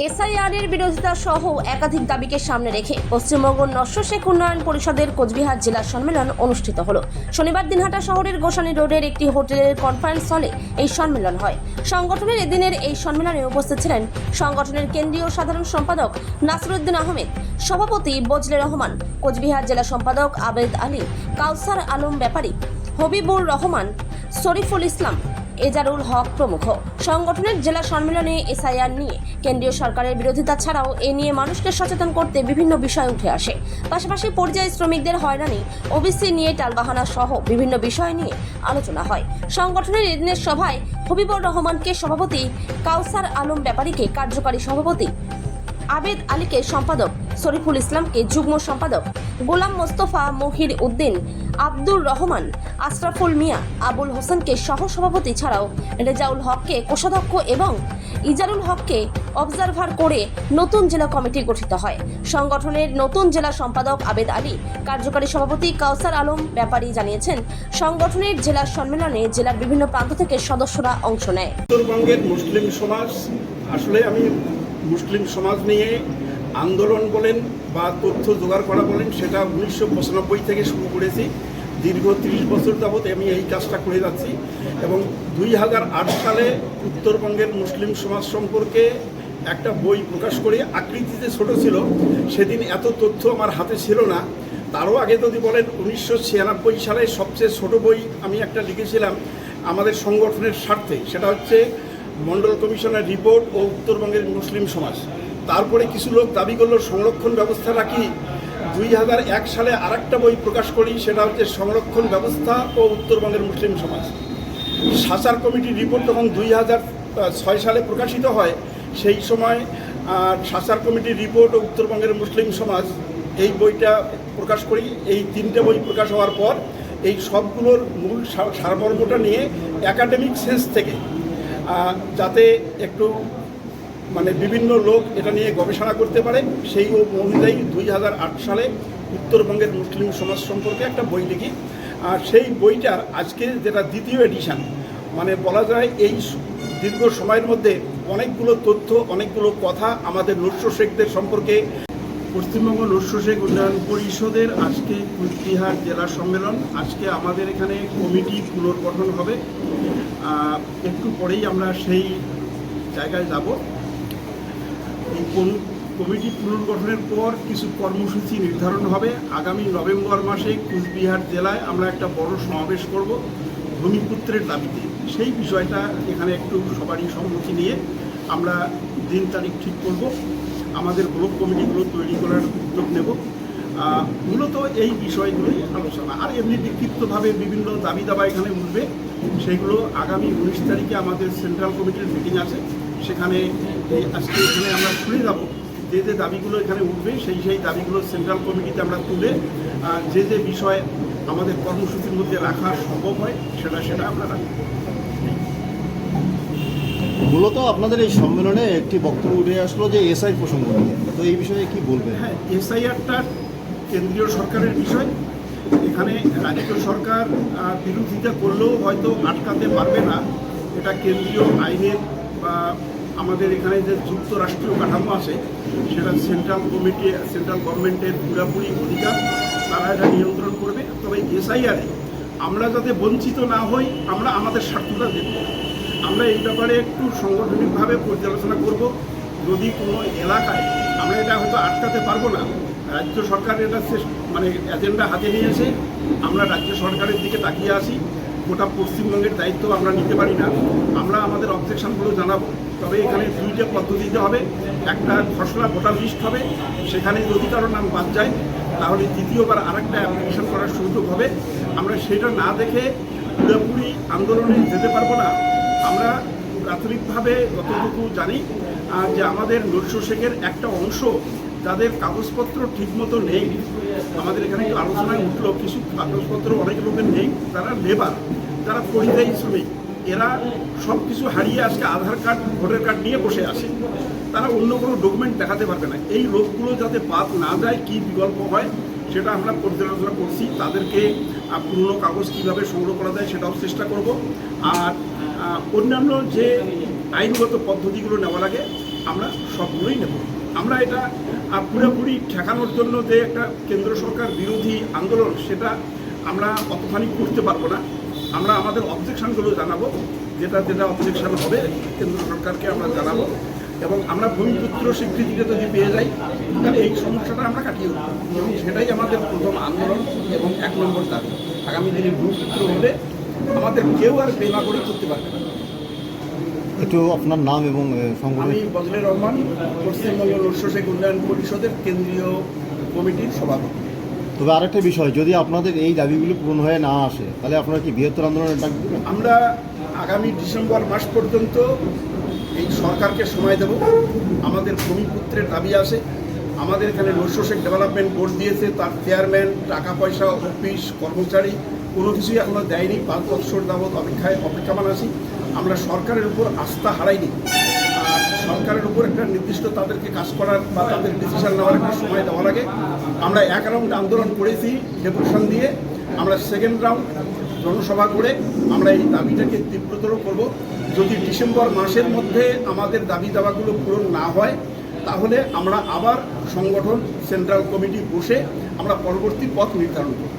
এসআইআরের বিরোধিতা সহ একাধিক দাবিকে সামনে রেখে পশ্চিমবঙ্গ নস্য শেখ উন্নয়ন পরিষদের কোচবিহার জেলা সম্মেলন অনুষ্ঠিত হলো। শনিবার দিনহাটা শহরের গোসানি রোডের একটি হোটেলের কনফারেন্স হলে এই সম্মেলন হয়। সংগঠনের এদিনের এই সম্মেলনে উপস্থিত ছিলেন সংগঠনের কেন্দ্রীয় সাধারণ সম্পাদক নাসিরউদ্দিন আহমেদ, সভাপতি বজলে রহমান, কোচবিহার জেলা সম্পাদক আবেদ আলী, কাউসার আলম ব্যাপারী, হবিবুর রহমান, শরীফুল ইসলাম, এজারুল হক প্রমুখ। সংগঠনের জেলা সম্মেলনে এসআইআর নিয়ে কেন্দ্রীয় সরকারের বিরোধিতা ছাড়াও এ নিয়ে মানুষকে সচেতন করতে বিভিন্ন বিষয় উঠে আসে। পাশাপাশি পরিযায়ী শ্রমিকদের হয়রানি, ওবিসি নিয়ে টালবাহানা সহ বিভিন্ন বিষয় নিয়ে আলোচনা হয়। সংগঠনের এদিনের সভায় হবিবুর রহমানকে সভাপতি, কাউসার আলম ব্যাপারীকে কার্যকারী সভাপতি, আবেদ আলীকে সম্পাদক, শরীফুল ইসলামকে যুগ্ম সম্পাদক, গোলাম মোস্তফা, মহির উদ্দিন, আব্দুর রহমান, আশরাফুল মিয়া, আবুল হোসেনকে সহসভাপতি ছাড়াও রেজাউল হককে কোষাধ্যক্ষ এবং ইজারুল হককে অবজারভার করে নতুন জেলা কমিটি গঠিত হয়। সংগঠনের নতুন জেলা সম্পাদক আবেদ আলী, কার্যকারী সভাপতি কাউসার আলম ব্যাপারী জানিয়েছেন, সংগঠনের জেলা সম্মেলনে জেলার বিভিন্ন প্রান্ত থেকে সদস্যরা অংশ নেয়। উত্তরবঙ্গের মুসলিম সমাজ, আসলে আমি মুসলিম সমাজ নিয়ে আন্দোলন বলেন বা তথ্য জোগাড় করা বলেন, সেটা 1995 থেকে শুরু করেছি। দীর্ঘ 30 বছর যাবৎ আমি এই কাজটা করে যাচ্ছি এবং 2008 সালে উত্তরবঙ্গের মুসলিম সমাজ সম্পর্কে একটা বই প্রকাশ করে, আকৃতিতে ছোট ছিল, সেদিন এত তথ্য আমার হাতে ছিল না। তারও আগে যদি বলেন 1996 সালে সবচেয়ে ছোট বই আমি একটা লিখেছিলাম আমাদের সংগঠনের স্বার্থে, সেটা হচ্ছে মন্ডল কমিশনের রিপোর্ট ও উত্তরবঙ্গের মুসলিম সমাজ। তারপরে কিছু লোক দাবি করলো সংরক্ষণ ব্যবস্থা রাখি। 2001 সালে আরেকটা বই প্রকাশ করি, সেটা হচ্ছে সংরক্ষণ ব্যবস্থা ও উত্তরবঙ্গের মুসলিম সমাজ। সাচার কমিটির রিপোর্ট যখন 2006 সালে প্রকাশিত হয়, সেই সময় সাচার কমিটির রিপোর্ট ও উত্তরবঙ্গের মুসলিম সমাজ এই বইটা প্রকাশ করি। এই 3টে বই প্রকাশ হওয়ার পর এই সবগুলোর মূল সারমর্মটা নিয়ে একাডেমিক সেন্স থেকে যাতে একটু বিভিন্ন লোক এটা নিয়ে গবেষণা করতে পারে, সেই অনুযায়ী 2008 সালে উত্তরবঙ্গের মুসলিম সমাজ সম্পর্কে একটা বই লিখি। আর সেই বইটার আজকে যেটা দ্বিতীয় এডিশন, বলা যায় এই দীর্ঘ সময়ের মধ্যে অনেকগুলো তথ্য, অনেকগুলো কথা আমাদের নস্য শেখদের সম্পর্কে। পশ্চিমবঙ্গ নস্য শেখ উন্নয়ন পরিষদের আজকে কোচবিহার জেলা সম্মেলন। আজকে আমাদের এখানে কমিটি পুনর্গঠন হবে, একটু পরেই আমরা সেই জায়গায় যাব। এই কমিটি পুনর্গঠনের পর কিছু কর্মসূচি নির্ধারণ হবে। আগামী নভেম্বর মাসে কোচবিহার জেলায় আমরা একটা বড় সমাবেশ করব ভূমিপুত্রের দাবিতে। সেই বিষয়টা এখানে একটু সবারই সম্মতি নিয়ে আমরা দিন তারিখ ঠিক করব, আমাদের ব্লক কমিটিগুলো তৈরি করার উদ্যোগ নেব। মূলত এই বিষয়গুলোই আলোচনা। আর এমনি বিক্ষিপ্তভাবে বিভিন্ন দাবি দাবা এখানে উঠবে, সেগুলো আগামী 19 তারিখে আমাদের সেন্ট্রাল কমিটির মিটিং আছে, সেখানে আজকে এখানে আমরা শুনে যাব যে যে দাবিগুলো এখানে উঠবে, সেই দাবিগুলো সেন্ট্রাল কমিটিতে আমরা তুলে যে যে বিষয় আমাদের কর্মসূচির মধ্যে রাখা সম্ভব হয় সেটা আমরা রাখব। মূলত আপনাদের এই সম্মেলনে একটি বক্তব্য উঠে আসলো যে এসআই প্রসঙ্গ নিয়ে, তো এই বিষয়ে কি বলবেন? হ্যাঁ, এসআইআরটা কেন্দ্রীয় সরকারের বিষয়। এখানে রাজ্য সরকার বিরোধিতা করলেও হয়তো আটকাতে পারবে না। এটা কেন্দ্রীয় আইনের বা আমাদের এখানে যে যুক্তরাষ্ট্রীয় কাঠামো আছে, সেটা সেন্ট্রাল গভর্নমেন্টের পুরোপুরি অধিকার, তারা এটা নিয়ন্ত্রণ করবে। তবে এসআইআরে আমরা যাতে বঞ্চিত না হই, আমরা আমাদের স্বার্থটা দেখব। আমরা এই ব্যাপারে একটু সাংগঠনিকভাবে পর্যালোচনা করব। যদি কোনো এলাকায় আমরা এটা হয়তো আটকাতে পারবো না, রাজ্য সরকার এটা এজেন্ডা হাতে নিয়েছে, আমরা রাজ্য সরকারের দিকে তাকিয়ে আসি। গোটা পশ্চিমবঙ্গের দায়িত্ব আমরা নিতে পারি না, আমরা আমাদের অবজেকশনগুলো জানাবো। তবে এখানে 2টা পদ্ধতিতে হবে। একটা খসড়া ভোটার লিস্ট হবে, সেখানে যদি কারো নাম বাদ যায় তাহলে দ্বিতীয়বার আরেকটা অ্যাপ্লিকেশন করার সুযোগ হবে। আমরা সেটা না দেখে পুরোপুরি আন্দোলনে যেতে পারবো না। আমরা প্রাথমিকভাবে যতটুকু জানি যে আমাদের নস্য শেখের একটা অংশ যাদের কাগজপত্র ঠিকমতো নেই, আমাদের এখানে একটু আলোচনায় উঠলো কিছু কাগজপত্র অনেক লোকের নেই, তারা লেবার, যারা পরিযায়ী শ্রমিক, এরা সব কিছু হারিয়ে আজকে আধার কার্ড, ভোটার কার্ড নিয়ে বসে আসে, তারা অন্য কোনো ডকুমেন্ট দেখাতে পারবে না। এই লোকগুলো যাতে বাদ না যায়, কী বিকল্প হয় সেটা আমরা পর্যালোচনা করছি। তাদেরকে পুরনো কাগজ কীভাবে সংগ্রহ করা যায় সেটাও চেষ্টা করব। আর অন্যান্য যে আইনগত পদ্ধতিগুলো নেওয়া লাগে আমরা সবগুলোই নেব। আমরা এটা পুরোপুরি ঠেকানোর জন্য যে একটা কেন্দ্র সরকার বিরোধী আন্দোলন, সেটা আমরা অতখানি করতে পারবো না। আমরা আমাদের অবজেকশনগুলো জানাবো, যেটা অবজেকশন হবে কেন্দ্র সরকারকে আমরা জানাবো, এবং আমরা ভূমিপুত্র স্বীকৃতিটা যদি পেয়ে যাই তাহলে এই সমস্যাটা আমরা কাটিয়ে উঠব, এবং সেটাই আমাদের প্রথম আন্দোলন এবং 1 নম্বর দাবি। আগামী দিনে ভূমিপুত্র হলে আমাদের কেউ আর বেনাগরি করতে পারবে না। একটু আপনার নাম এবং সংগঠন। আমি বজলুর রহমান, পশ্চিমবঙ্গ নস্য শেখ উন্নয়ন পরিষদের কেন্দ্রীয় কমিটির সভাপতি। তবে আরেকটা বিষয়, যদি আপনাদের এই দাবিগুলো পূরণ হয়ে না আসে তাহলে আপনারা কি বৃহত্তর আন্দোলনের ডাক দেবেন? আমরা আগামী ডিসেম্বর মাস পর্যন্ত এই সরকারকে সময় দেব। আমাদের ভূমিপুত্রের দাবি আছে। আমাদের এখানে নস্য শেখ ডেভেলপমেন্ট বোর্ড দিয়েছে, তার চেয়ারম্যান, টাকা পয়সা, অফিস, কর্মচারী কোনো কিছুই এখনো দেয়নি। 5 বছর যাবৎ অপেক্ষামান আছি। আমরা সরকারের উপর আস্থা হারাইনি। আর সরকারের উপর একটা নির্দিষ্ট তাদেরকে কাজ করার বা তাদের ডিসিশন নেওয়ার একটা সময় দেওয়া লাগে। আমরা 1 রাউন্ড আন্দোলন করেছি ডেপুটেশন দিয়ে। আমরা 2nd রাউন্ড জনসভা করে আমরা এই দাবিটাকে তীব্রতর করব। যদি ডিসেম্বর মাসের মধ্যে আমাদের দাবি দাওয়াগুলো পূরণ না হয় তাহলে আমরা আবার সংগঠন সেন্ট্রাল কমিটি বসে আমরা পরবর্তী পথ নির্ধারণ করব।